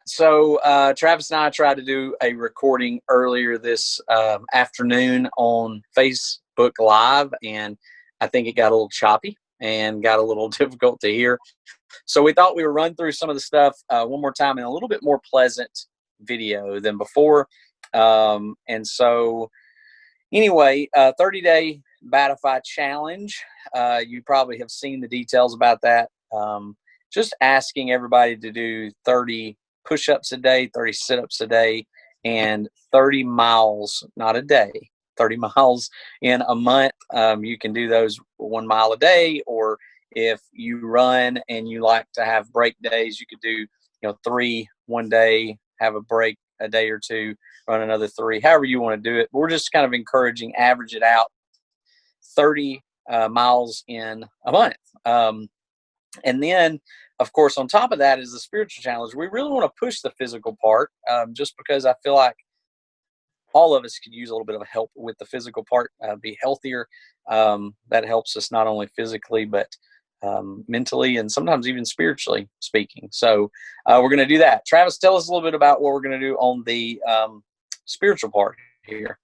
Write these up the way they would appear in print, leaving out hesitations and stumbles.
So Travis and I tried to do a recording earlier this afternoon on Facebook Live, and I think it got a little choppy and got a little difficult to hear. So we thought we would run through some of the stuff one more time in a little bit more pleasant video than before. And so anyway, 30-day BATify challenge. You probably have seen the details about that. Just asking everybody to do 30 push-ups a day, 30 sit-ups a day, and 30 miles, not a day, 30 miles in a month. You can do those 1 mile a day, or if you run and you like to have break days, you could do 3 one day, have a break a day or two, run another 3, however you want to do it. We're just kind of encouraging, average it out, 30 miles in a month. And then, of course, on top of that is the spiritual challenge. We really want to push the physical part, just because I feel like all of us could use a little bit of help with the physical part, be healthier. That helps us not only physically, but mentally and sometimes even spiritually speaking. So we're going to do that. Travis, tell us a little bit about what we're going to do on the spiritual part here.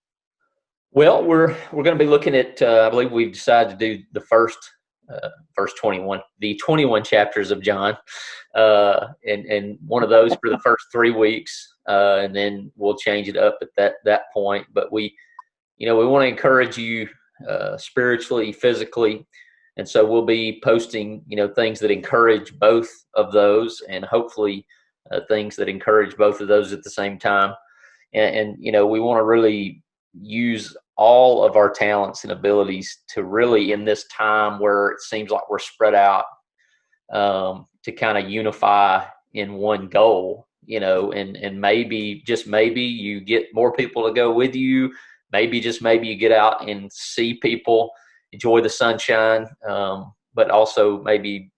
Well, we're going to be looking at, I believe we've decided to do the first 21, the 21 chapters of John, and one of those for the first 3 weeks, and then we'll change it up at that point. But we want to encourage you spiritually, physically, and so we'll be posting things that encourage both of those, and hopefully things that encourage both of those at the same time. And we want to really use all of our talents and abilities to really, in this time where it seems like we're spread out, to kind of unify in one goal, and maybe, just maybe, you get more people to go with you. Maybe, just maybe, you get out and see people, enjoy the sunshine, but also maybe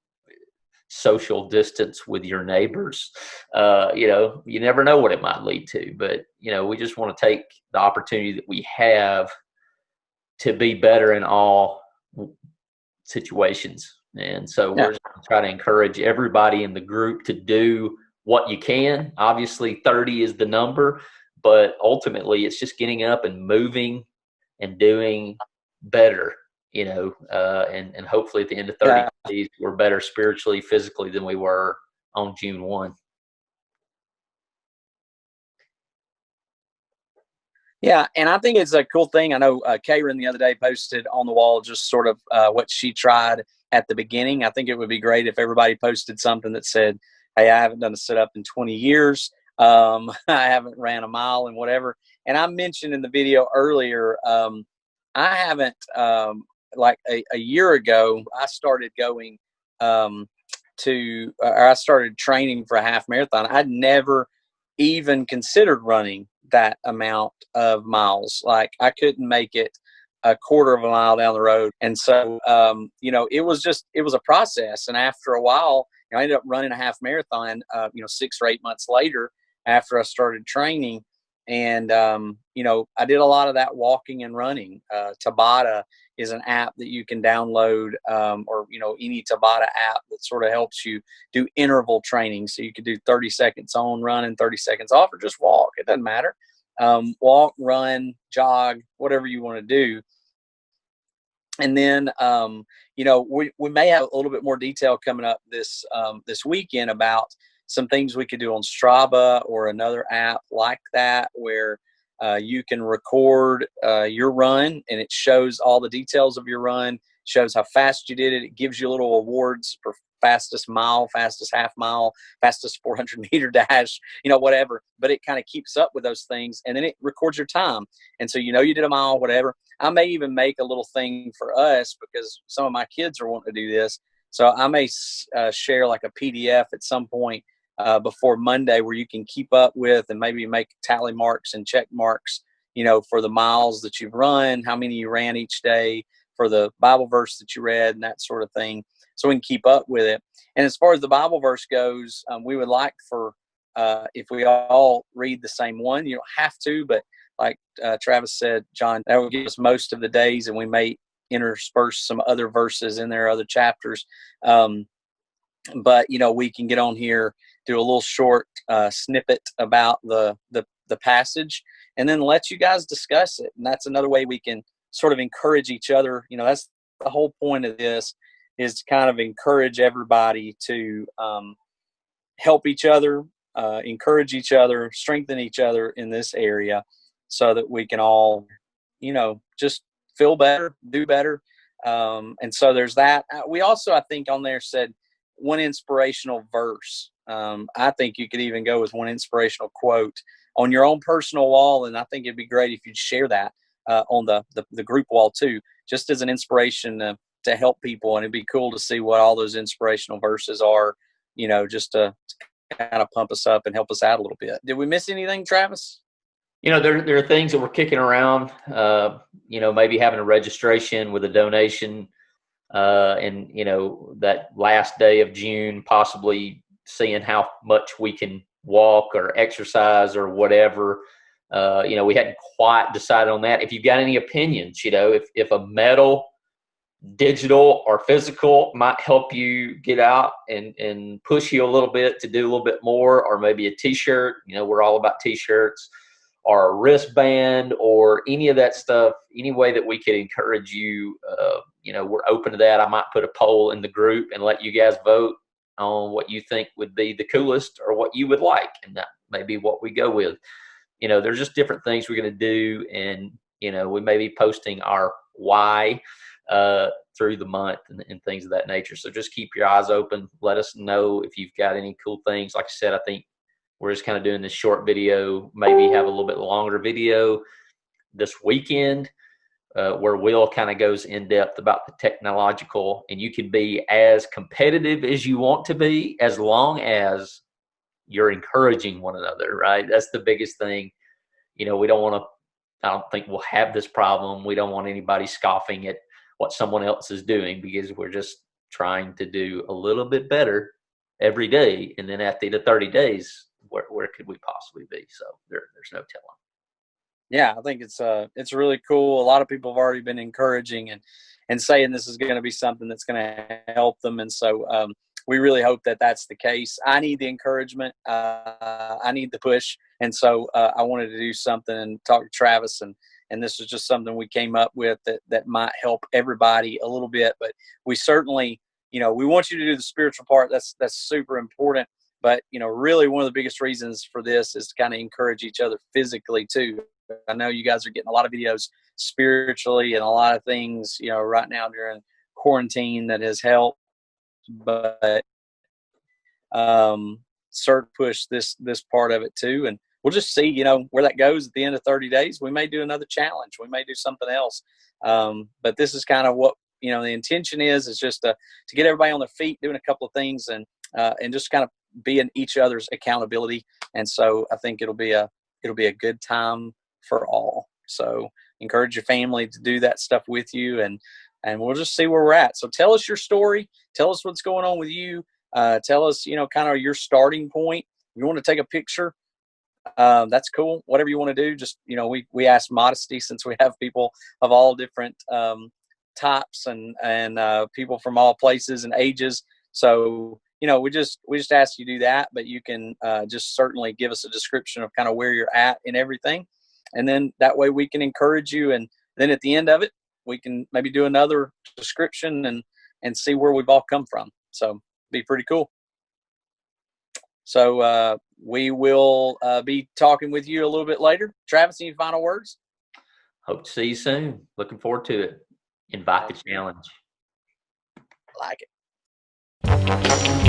social distance with your neighbors. You never know what it might lead to, but we just want to take the opportunity that we have to be better in all situations. And so we're just going to try to encourage everybody in the group to do what you can. Obviously 30 is the number, but ultimately it's just getting up and moving and doing better, and hopefully at the end of 30 days, we're better spiritually, physically than we were on June 1. Yeah, and I think it's a cool thing. I know Karen the other day posted on the wall just sort of what she tried at the beginning. I think it would be great if everybody posted something that said, hey, I haven't done a sit-up in 20 years. I haven't ran a mile and whatever. And I mentioned in the video earlier, I haven't, like a year ago, I started going I started training for a half marathon. I'd never even considered running that amount of miles. Like, I couldn't make it a quarter of a mile down the road. And so, it was a process. And after a while, I ended up running a half marathon, 6 or 8 months later after I started training. And, I did a lot of that walking and running. Tabata is an app that you can download, or, any Tabata app that sort of helps you do interval training. So you could do 30 seconds on run and 30 seconds off, or just walk. It doesn't matter. Walk, run, jog, whatever you want to do. And then, we may have a little bit more detail coming up this weekend about some things we could do on Strava or another app like that, where you can record your run, and it shows all the details of your run, shows how fast you did it. It gives you little awards for fastest mile, fastest half mile, fastest 400-meter dash, whatever. But it kind of keeps up with those things, and then it records your time. And so you did a mile, whatever. I may even make a little thing for us, because some of my kids are wanting to do this. So I may share like a PDF at some point before Monday, where you can keep up with and maybe make tally marks and check marks, for the miles that you've run, how many you ran each day, for the Bible verse that you read, and that sort of thing, so we can keep up with it. And as far as the Bible verse goes, we would like for if we all read the same one. You don't have to, but like Travis said, John, that would give us most of the days, and we may intersperse some other verses in there, other chapters. But we can get on here, do a little short snippet about the passage, and then let you guys discuss it. And that's another way we can sort of encourage each other. That's the whole point of this, is to kind of encourage everybody to help each other, encourage each other, strengthen each other in this area, so that we can all, just feel better, do better. And so there's that. We also, I think, on there said one inspirational verse. I think you could even go with one inspirational quote on your own personal wall. And I think it'd be great if you'd share that on the group wall too, just as an inspiration to help people. And it'd be cool to see what all those inspirational verses are, just to kind of pump us up and help us out a little bit. Did we miss anything, Travis? There are things that we're kicking around, maybe having a registration with a donation, and, that last day of June, possibly seeing how much we can walk or exercise or whatever. We hadn't quite decided on that. If you've got any opinions, if a medal, digital or physical, might help you get out and push you a little bit to do a little bit more, or maybe a t-shirt, we're all about t-shirts, or a wristband, or any of that stuff, any way that we could encourage you, we're open to that. I might put a poll in the group and let you guys vote on what you think would be the coolest or what you would like, and that may be what we go with. There's just different things we're going to do, and we may be posting our why through the month and things of that nature. So just keep your eyes open. Let us know if you've got any cool things. Like I said, I think we're just kind of doing this short video, maybe have a little bit longer video this weekend, where Will kind of goes in depth about the technological, and you can be as competitive as you want to be, as long as you're encouraging one another, right? That's the biggest thing. We don't want to, I don't think we'll have this problem. We don't want anybody scoffing at what someone else is doing, because we're just trying to do a little bit better every day. And then at the end of 30 days, where could we possibly be? So there's no telling. Yeah, I think it's really cool. A lot of people have already been encouraging and saying this is going to be something that's going to help them. And so we really hope that that's the case. I need the encouragement. I need the push. And so I wanted to do something and talk to Travis, and this is just something we came up with that might help everybody a little bit. But we certainly, we want you to do the spiritual part. That's super important. But, really one of the biggest reasons for this is to kind of encourage each other physically too. I know you guys are getting a lot of videos spiritually and a lot of things, right now during quarantine that has helped. But start push this part of it too. And we'll just see, where that goes at the end of 30 days. We may do another challenge. We may do something else. But this is kind of what, the intention is just to get everybody on their feet, doing a couple of things, and just kind of being each other's accountability. And so I think it'll be a good time for all. So encourage your family to do that stuff with you, and we'll just see where we're at. So tell us your story. Tell us what's going on with you. Tell us, kind of your starting point. If you want to take a picture, that's cool. Whatever you want to do, just, we ask modesty, since we have people of all different types and people from all places and ages. So, we just ask you to do that, but you can just certainly give us a description of kind of where you're at in everything. And then that way we can encourage you. And then at the end of it, we can maybe do another description and see where we've all come from. So be pretty cool. So we will be talking with you a little bit later. Travis, any final words? Hope to see you soon. Looking forward to it. Invite the challenge. Like it.